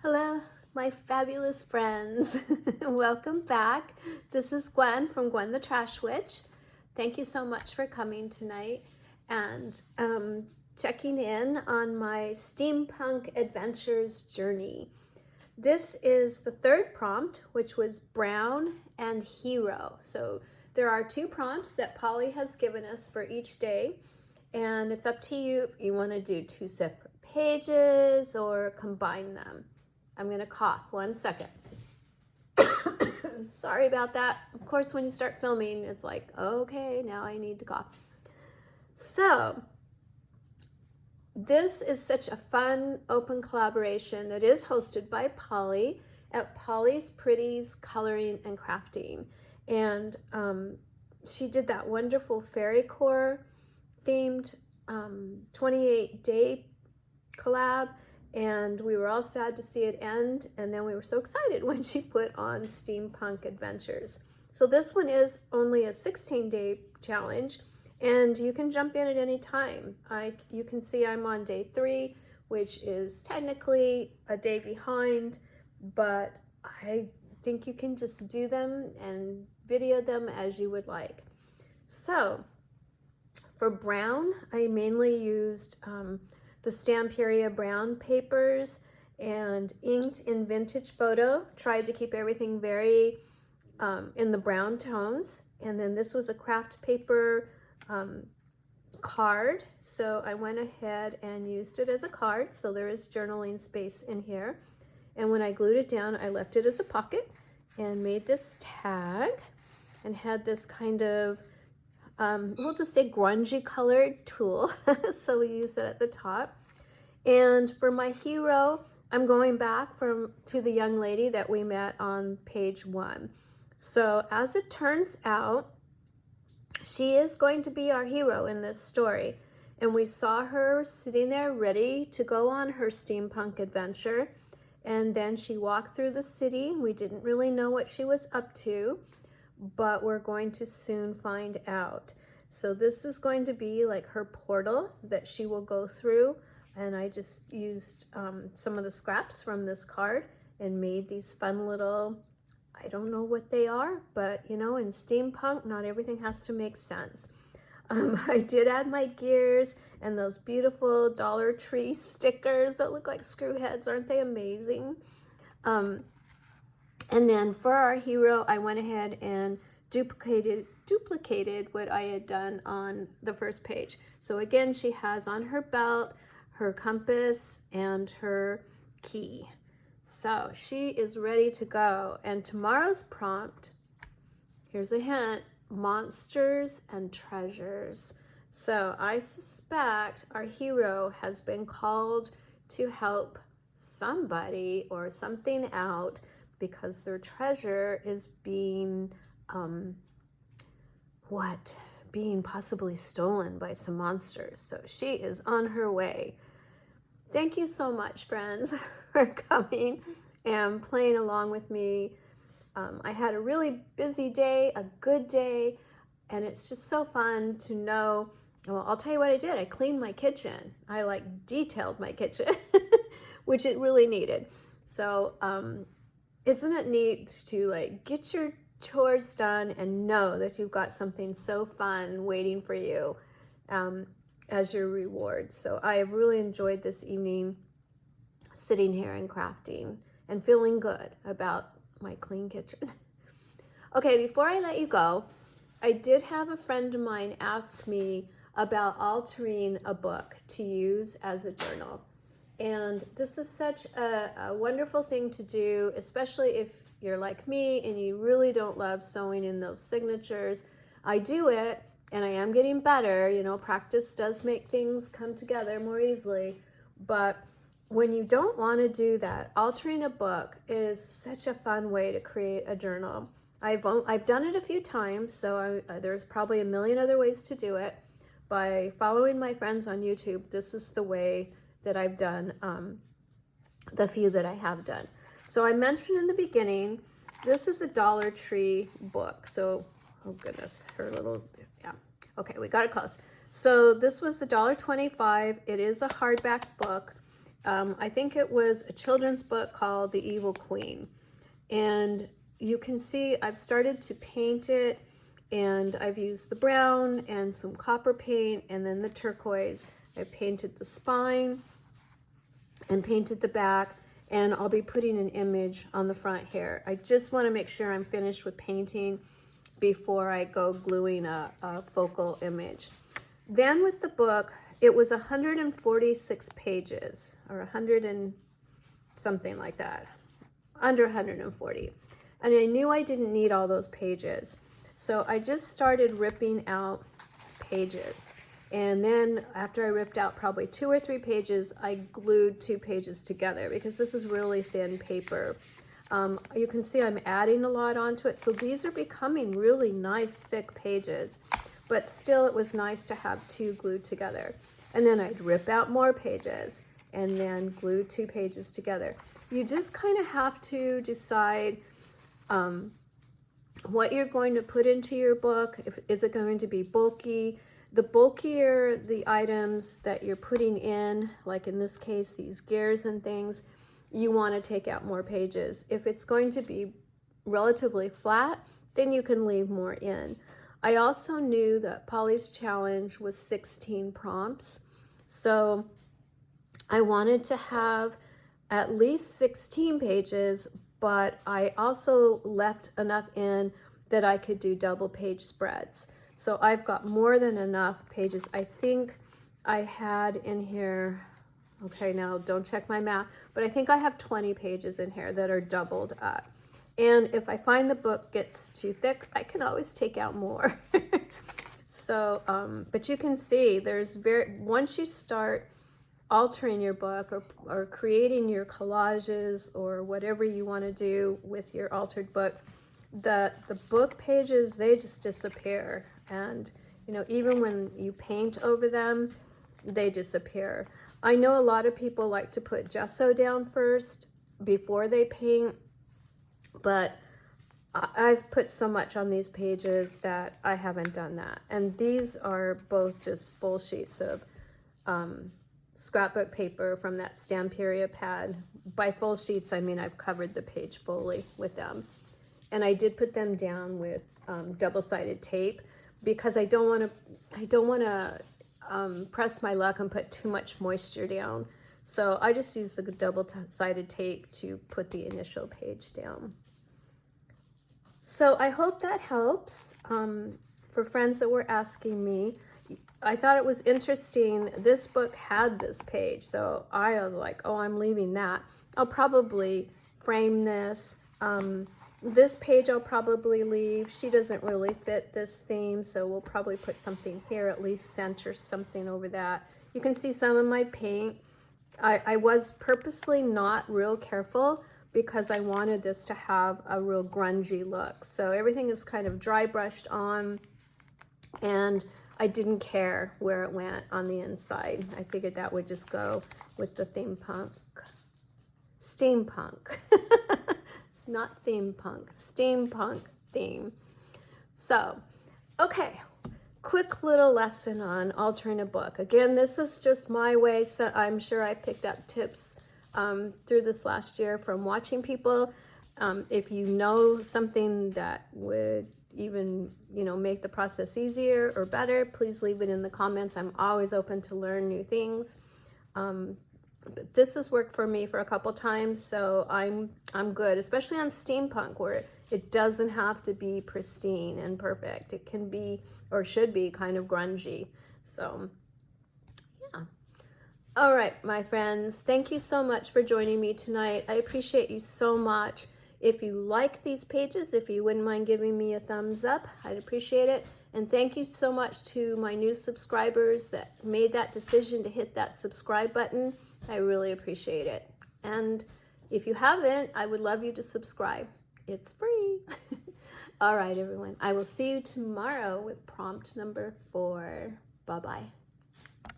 Hello, my fabulous friends. Welcome back. This is Gwen from Gwen the Trash Witch. Thank you so much for coming tonight and checking in on my steampunk adventures journey. This is the third prompt, which was Brown and Hero. So there are two prompts that Polly has given us for each day, and it's up to you if you want to do two separate pages or combine them. I'm gonna cough 1 second. Sorry about that. Of course, when you start filming, it's like, okay, now I need to cough. So, this is such a fun open collaboration that is hosted by Polly at Polly's Pretties Coloring and Crafting. And she did that wonderful Fairy Core themed 28-day collab. And we were all sad to see it end, and then we were so excited when she put on Steampunk Adventures. So this one is only a 16-day challenge, and you can jump in at any time. You can see I'm on day 3, which is technically a day behind, but I think you can just do them and video them as you would like. So for brown, I mainly used the Stamperia brown papers and inked in Vintage Photo. Tried to keep everything very in the brown tones. And then this was a craft paper card. So I went ahead and used it as a card. So there is journaling space in here. And when I glued it down, I left it as a pocket and made this tag and had this kind of we'll just say grungy colored tulle. So we use it at the top. And for my hero, I'm going back to the young lady that we met on page 1. So as it turns out, she is going to be our hero in this story. And we saw her sitting there ready to go on her steampunk adventure. And then she walked through the city. We didn't really know what she was up to, but we're going to soon find out. So this is going to be like her portal that she will go through, and I just used some of the scraps from this card and made these fun little, I don't know what they are, but you know, in steampunk, not everything has to make sense. I did add my gears and those beautiful Dollar Tree stickers that look like screw heads. Aren't they amazing? And then for our hero, I went ahead and duplicated what I had done on the first page. So again, she has on her belt her compass and her key. So she is ready to go. And tomorrow's prompt, here's a hint, monsters and treasures. So I suspect our hero has been called to help somebody or something out because their treasure is being being possibly stolen by some monsters. So she is on her way. Thank you so much, friends, for coming and playing along with me. I had a really busy day, a good day, and it's just so fun to know. Well, I'll tell you what I did. I cleaned my kitchen. I detailed my kitchen, which it really needed. So isn't it neat to get your chores done and know that you've got something so fun waiting for you as your reward. So I have really enjoyed this evening sitting here and crafting and feeling good about my clean kitchen. Okay, before I let you go, I did have a friend of mine ask me about altering a book to use as a journal. And this is such a wonderful thing to do, especially if you're like me and you really don't love sewing in those signatures. I do it, and I am getting better. You know, practice does make things come together more easily. But when you don't want to do that, altering a book is such a fun way to create a journal. I've done it a few times, so there's probably a million other ways to do it. By following my friends on YouTube, this is the way that I've done the few that I have done. So I mentioned in the beginning, this is a Dollar Tree book. So, oh goodness, her little, yeah. Okay, we got it close. So this was $1.25. It is a hardback book, I think it was a children's book called The Evil Queen. And you can see I've started to paint it, and I've used the brown and some copper paint and then the turquoise. I painted the spine and painted the back, and I'll be putting an image on the front here. I just want to make sure I'm finished with painting before I go gluing a focal image. Then with the book, it was 146 pages, or 100 and something like that, under 140. And I knew I didn't need all those pages. So I just started ripping out pages. And then after I ripped out probably 2 or 3 pages, I glued 2 pages together because this is really thin paper. You can see I'm adding a lot onto it. So these are becoming really nice thick pages, but still it was nice to have 2 glued together. And then I'd rip out more pages and then glue 2 pages together. You just kind of have to decide what you're going to put into your book. Is it going to be bulky? The bulkier the items that you're putting in, like in this case, these gears and things, you want to take out more pages. If it's going to be relatively flat, then you can leave more in. I also knew that Polly's challenge was 16 prompts. So I wanted to have at least 16 pages, but I also left enough in that I could do double page spreads. So I've got more than enough pages. I think I had in here, okay, now don't check my math, but I think I have 20 pages in here that are doubled up. And if I find the book gets too thick, I can always take out more. So, but you can see there's once you start altering your book or creating your collages or whatever you want to do with your altered book, the book pages, they just disappear. And, you know, even when you paint over them, they disappear. I know a lot of people like to put gesso down first before they paint, but I've put so much on these pages that I haven't done that. And these are both just full sheets of scrapbook paper from that Stamperia pad. By full sheets, I mean I've covered the page fully with them. And I did put them down with double-sided tape because I don't want to press my luck and put too much moisture down. So I just use the double-sided tape to put the initial page down. So I hope that helps. For friends that were asking me, I thought it was interesting. This book had this page, so I was like, oh, I'm leaving that. I'll probably frame this. This page I'll probably leave. She doesn't really fit this theme, so we'll probably put something here, at least center something over that. You can see some of my paint. I was purposely not real careful because I wanted this to have a real grungy look. So everything is kind of dry brushed on, and I didn't care where it went on the inside. I figured that would just go with the steampunk. It's not theme punk, steampunk theme. So, okay, quick little lesson on altering a book. Again, this is just my way, so I'm sure I picked up tips through this last year from watching people. If you know something that would even, you know, make the process easier or better, please leave it in the comments. I'm always open to learn new things. But this has worked for me for a couple times, so I'm good, especially on steampunk where it doesn't have to be pristine and perfect. It can be, or should be, kind of grungy. So yeah. All right, my friends, thank you so much for joining me tonight. I appreciate you so much. If you like these pages, if you wouldn't mind giving me a thumbs up, I'd appreciate it. And thank you so much to my new subscribers that made that decision to hit that subscribe button. I really appreciate it. And if you haven't, I would love you to subscribe. It's free. All right, everyone. I will see you tomorrow with prompt number 4. Bye-bye.